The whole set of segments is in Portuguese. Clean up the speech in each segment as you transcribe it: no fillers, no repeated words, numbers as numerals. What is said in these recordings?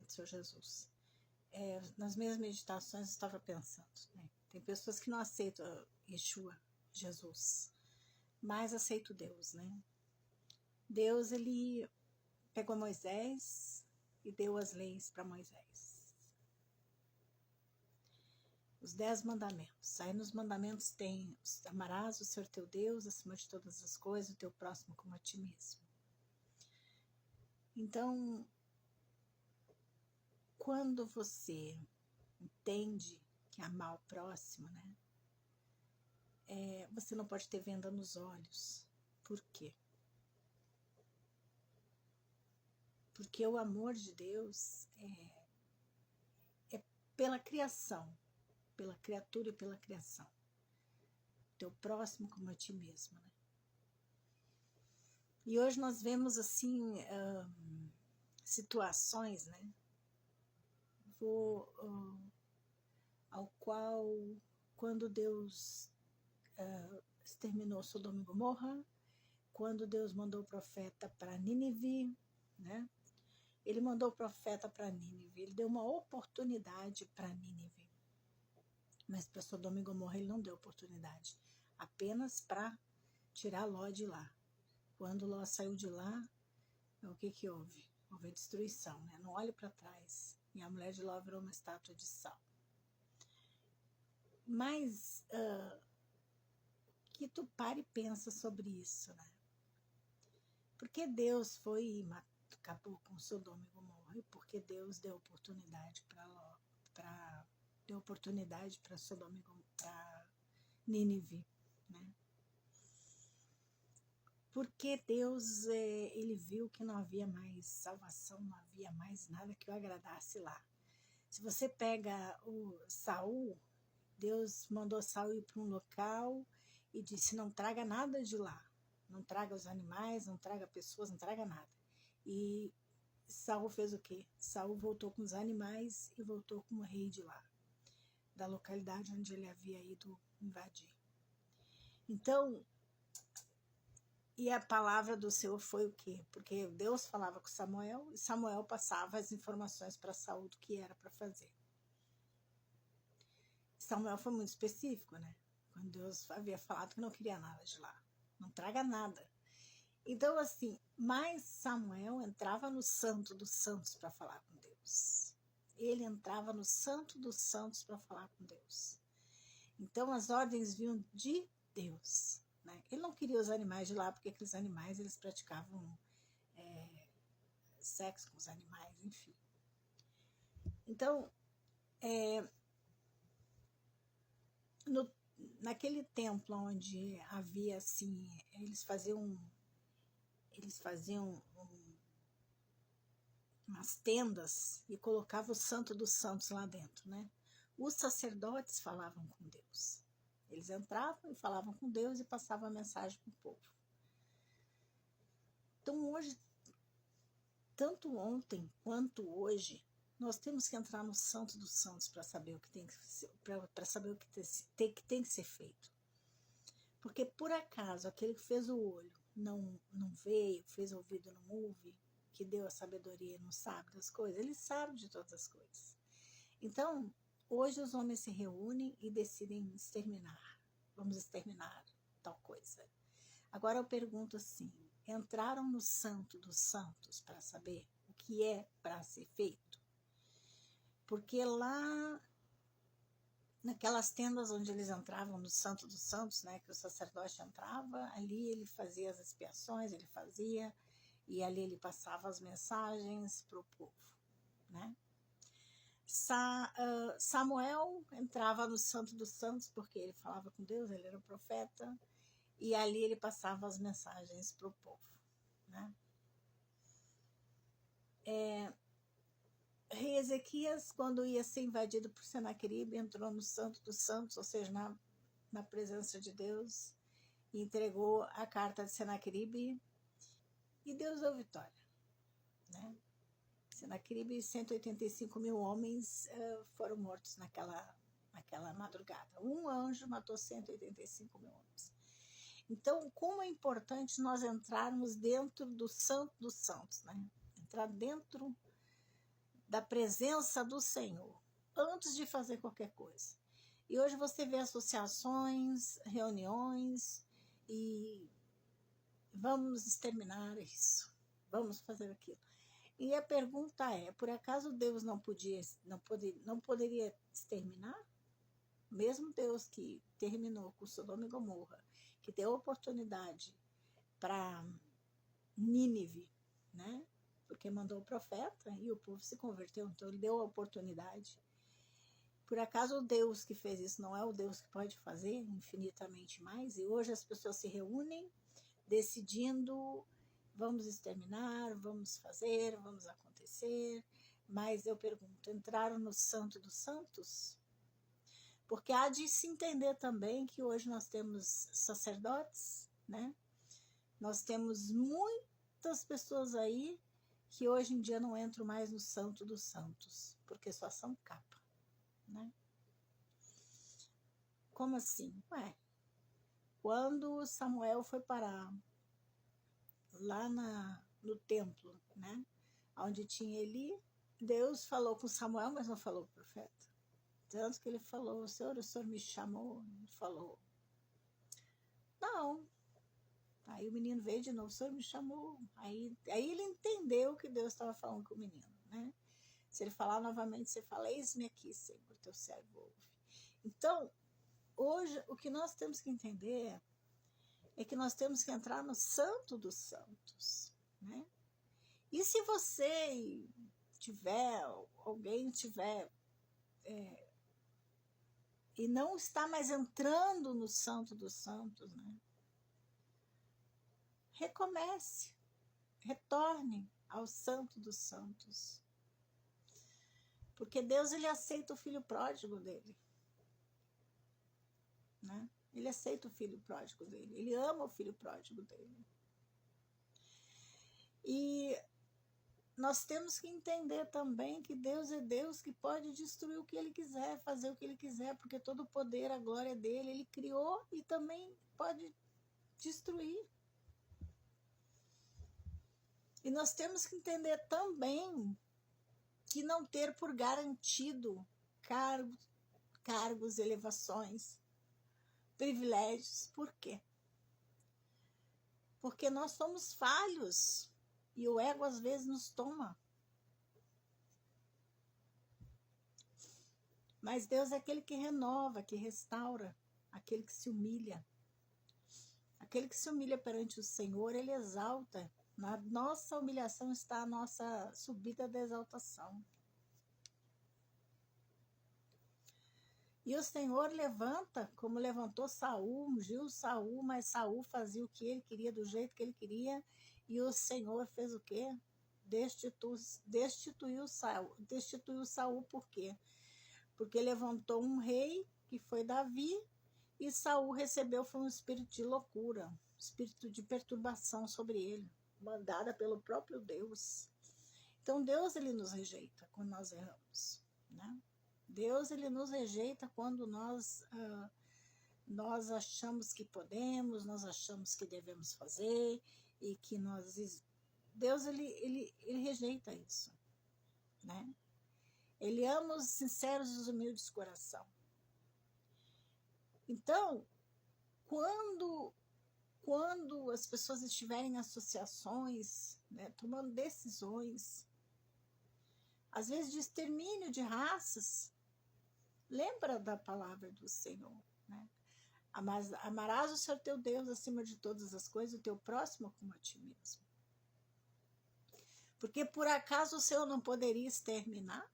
do Senhor Jesus. Nas minhas meditações eu estava pensando, né? Tem pessoas que não aceitam Yeshua, Jesus, mas aceitam Deus, né? Deus, ele pegou Moisés e deu as leis para Moisés. Os 10 mandamentos. Aí nos mandamentos tem: amarás o Senhor teu Deus acima de todas as coisas, o teu próximo como a ti mesmo. Então, quando você entende que amar o próximo, né? Você não pode ter venda nos olhos. Por quê? Porque o amor de Deus é pela criação, pela criatura e pela criação. Teu próximo como a ti mesmo, né? E hoje nós vemos assim situações, né? Ao qual, quando Deus exterminou Sodoma e Gomorra, quando Deus mandou o profeta para Nínive, né? Ele mandou o profeta para Nínive, ele deu uma oportunidade para Nínive. Mas para Sodoma e Gomorra ele não deu oportunidade, apenas para tirar Ló de lá. Quando Ló saiu de lá, o que houve? Houve a destruição, né? Não olhe para trás. E a mulher de Ló virou uma estátua de sal. Mas que tu pare e pensa sobre isso, né? Porque Deus foi e acabou com Sodoma e Gomorra, e porque Deus deu oportunidade para Ló, deu oportunidade para Sodoma e Gomorra, para Nínive, né? Porque Deus, ele viu que não havia mais salvação, não havia mais nada que o agradasse lá. Se você pega o Saul, Deus mandou Saul ir para um local e disse: não traga nada de lá, não traga os animais, não traga pessoas, não traga nada. E Saul fez o quê? Saul voltou com os animais e voltou como rei de lá, da localidade onde ele havia ido invadir. Então, e a palavra do Senhor foi o quê? Porque Deus falava com Samuel e Samuel passava as informações para Saul do que era para fazer. Samuel foi muito específico, né? Quando Deus havia falado que não queria nada de lá. Não traga nada. Então, assim, mas Samuel entrava no Santo dos Santos para falar com Deus. Ele entrava no Santo dos Santos para falar com Deus. Então, as ordens vinham de Deus, né? Ele não queria os animais de lá, porque aqueles animais, eles praticavam sexo com os animais, enfim. Então, naquele templo onde havia, assim, eles faziam umas tendas e colocavam o Santo dos Santos lá dentro, né? Os sacerdotes falavam com Deus. Eles entravam e falavam com Deus e passavam a mensagem para o povo. Então, hoje, tanto ontem quanto hoje, nós temos que entrar no Santo dos Santos para saber o que tem que ser, para saber o que tem que ser feito. Porque, por acaso, aquele que fez o olho não veio, fez o ouvido não ouve, que deu a sabedoria e não sabe das coisas, ele sabe de todas as coisas. Então, hoje os homens se reúnem e decidem exterminar. Vamos exterminar tal coisa. Agora eu pergunto assim, entraram no Santo dos Santos para saber o que é para ser feito? Porque lá, naquelas tendas onde eles entravam no Santo dos Santos, né, que o sacerdote entrava, ali ele fazia as expiações, ele fazia, e ali ele passava as mensagens para o povo, né? Samuel entrava no Santo dos Santos porque ele falava com Deus, ele era um profeta, e ali ele passava as mensagens para o povo, né? Rei Ezequias, quando ia ser invadido por Senaqueribe, entrou no Santo dos Santos, ou seja, na presença de Deus, e entregou a carta de Senaqueribe, e Deus deu vitória, né? Senaqueribe, 185 mil homens foram mortos naquela madrugada. Um anjo matou 185 mil homens. Então, como é importante nós entrarmos dentro do Santo dos Santos, né? Entrar dentro da presença do Senhor, antes de fazer qualquer coisa. E hoje você vê associações, reuniões, e vamos exterminar isso, vamos fazer aquilo. E a pergunta é, por acaso Deus não poderia exterminar? Mesmo Deus que terminou com Sodoma e Gomorra, que deu oportunidade para Nínive, né? Porque mandou o profeta e o povo se converteu, então ele deu a oportunidade. Por acaso o Deus que fez isso não é o Deus que pode fazer infinitamente mais? E hoje as pessoas se reúnem decidindo, vamos exterminar, vamos fazer, vamos acontecer. Mas eu pergunto, entraram no Santo dos Santos? Porque há de se entender também que hoje nós temos sacerdotes, né? Nós temos muitas pessoas aí que hoje em dia não entram mais no Santo dos Santos, porque só são capa, né? Como assim? Quando Samuel foi parar lá no templo, né? Onde tinha Eli, Deus falou com Samuel, mas não falou com o profeta. Tanto que ele falou, o senhor me chamou? Ele falou, não. Aí o menino veio de novo, o senhor me chamou. Aí ele entendeu que Deus estava falando com o menino, né? Se ele falar novamente, você fala, eis-me aqui, Senhor, teu servo ouve. Então, hoje, o que nós temos que entender é que nós temos que entrar no Santo dos Santos, né? E se você alguém tiver, e não está mais entrando no Santo dos Santos, né? Recomece, retorne ao Santo dos Santos. Porque Deus, ele aceita o filho pródigo dele, né? Ele aceita o filho pródigo dele, ele ama o filho pródigo dele. E nós temos que entender também que Deus é Deus que pode destruir o que ele quiser, fazer o que ele quiser, porque todo o poder, a glória dele, ele criou e também pode destruir. E nós temos que entender também que não ter por garantido cargos, elevações, privilégios. Por quê? Porque nós somos falhos e o ego às vezes nos toma. Mas Deus é aquele que renova, que restaura, aquele que se humilha. Aquele que se humilha perante o Senhor, ele exalta. Na nossa humilhação está a nossa subida da exaltação. E o Senhor levanta, como levantou Saul, ungiu Saul, mas Saul fazia o que ele queria, do jeito que ele queria, e o Senhor fez o quê? Destituiu Saul, por quê? Porque levantou um rei, que foi Davi, e Saul recebeu foi um espírito de loucura, um espírito de perturbação sobre ele, mandada pelo próprio Deus. Então Deus, ele nos rejeita quando nós erramos, né? Deus, ele nos rejeita quando nós achamos que podemos, nós achamos que devemos fazer e que Deus, ele rejeita isso, né? Ele ama os sinceros e os humildes de coração. Então, quando as pessoas estiverem em associações, né, tomando decisões, às vezes de extermínio de raças, lembra da palavra do Senhor, né? Amarás o Senhor teu Deus acima de todas as coisas, o teu próximo como a ti mesmo. Porque por acaso o Senhor não poderia exterminar?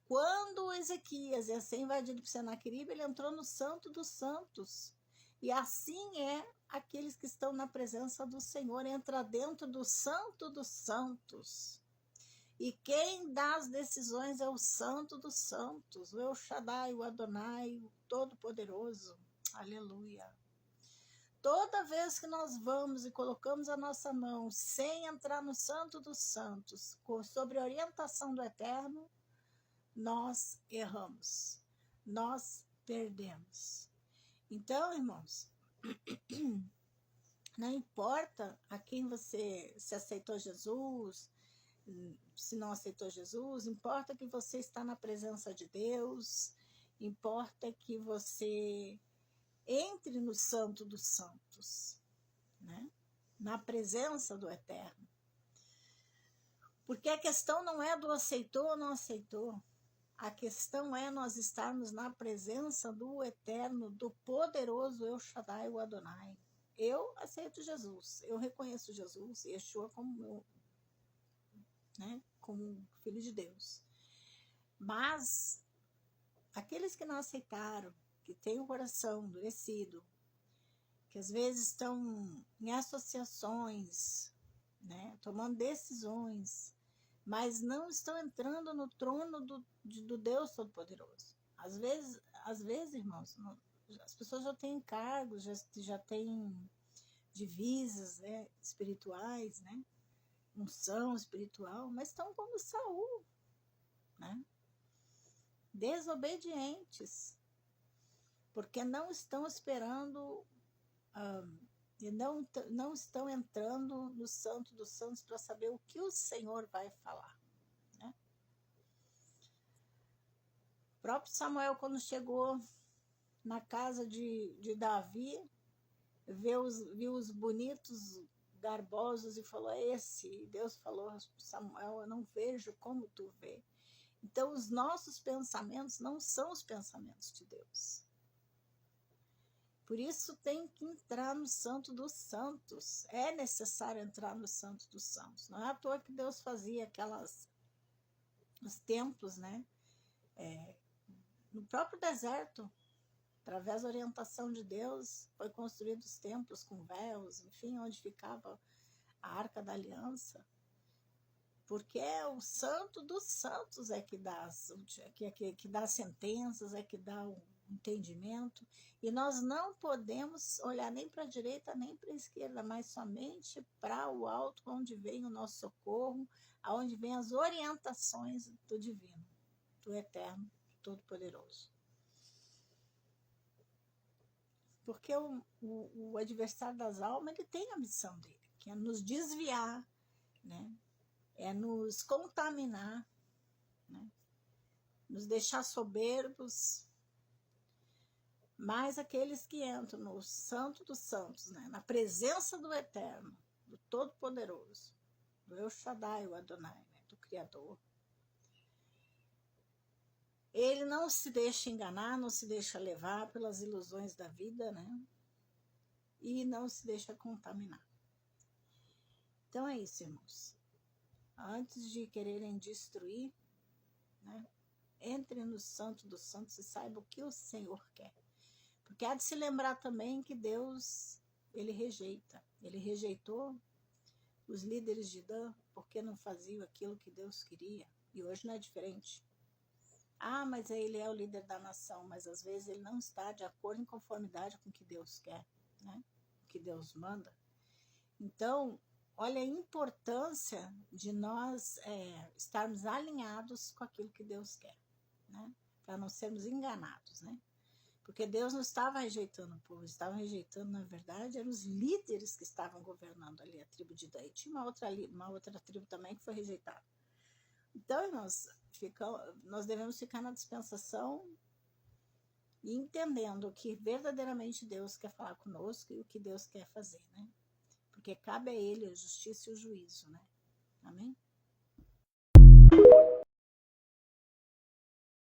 Quando Ezequias ia ser invadido por Senaqueribe, ele entrou no Santo dos Santos. E assim é aqueles que estão na presença do Senhor, entra dentro do Santo dos Santos. E quem dá as decisões é o Santo dos Santos, o El Shaddai, o Adonai, o Todo-Poderoso. Aleluia. Toda vez que nós vamos e colocamos a nossa mão sem entrar no Santo dos Santos, sobre a orientação do Eterno, nós erramos, nós perdemos. Então, irmãos, não importa a quem você se aceitou Jesus, se não aceitou Jesus, importa que você está na presença de Deus, importa que você entre no Santo dos Santos, né? Na presença do Eterno. Porque a questão não é do aceitou ou não aceitou. A questão é nós estarmos na presença do Eterno, do poderoso El Shaddai, o Adonai. Eu aceito Jesus, eu reconheço Jesus, Yeshua como meu, né, como filho de Deus. Mas aqueles que não aceitaram, que têm o coração endurecido, que às vezes estão em associações, né, tomando decisões, mas não estão entrando no trono do Deus Todo-Poderoso. Às vezes, irmãos, as pessoas já têm cargos, já têm divisas, né, espirituais, né, unção espiritual, mas estão como Saul, né, desobedientes, porque não estão esperando e não estão entrando no Santo dos Santos para saber o que o Senhor vai falar. Né? O próprio Samuel, quando chegou na casa de Davi, viu os bonitos, garbosos e falou, esse. Deus falou, Samuel, eu não vejo como tu vê. Então, os nossos pensamentos não são os pensamentos de Deus. Por isso tem que entrar no Santo dos Santos. É necessário entrar no Santo dos Santos. Não é à toa que Deus fazia os templos, né? No próprio deserto, através da orientação de Deus, foi construído os templos com véus, enfim, onde ficava a Arca da Aliança. Porque é o Santo dos Santos que dá sentenças, que dá o entendimento, e nós não podemos olhar nem para a direita nem para a esquerda, mas somente para o alto, onde vem o nosso socorro, aonde vem as orientações do divino, do eterno, todo-poderoso. Porque o adversário das almas, ele tem a missão dele, que é nos desviar, né? É nos contaminar, né? Nos deixar soberbos. Mas aqueles que entram no Santo dos Santos, né, na presença do Eterno, do Todo-Poderoso, do El Shaddai, o Adonai, né, do Criador, ele não se deixa enganar, não se deixa levar pelas ilusões da vida, né, e não se deixa contaminar. Então é isso, irmãos. Antes de quererem destruir, né, entre no Santo dos Santos e saiba o que o Senhor quer. Porque há de se lembrar também que Deus, ele rejeitou os líderes de Dan porque não faziam aquilo que Deus queria. E hoje não é diferente. Ah, mas ele é o líder da nação, mas às vezes ele não está de acordo em conformidade com o que Deus quer, né? O que Deus manda. Então, olha a importância de nós estarmos alinhados com aquilo que Deus quer, né? Para não sermos enganados, né? Porque Deus não estava rejeitando o povo, estava rejeitando, na verdade, eram os líderes que estavam governando ali a tribo de Dan. E tinha uma outra tribo também que foi rejeitada. Então, nós devemos ficar na dispensação e entendendo o que verdadeiramente Deus quer falar conosco e o que Deus quer fazer, né? Porque cabe a Ele a justiça e o juízo, né? Amém?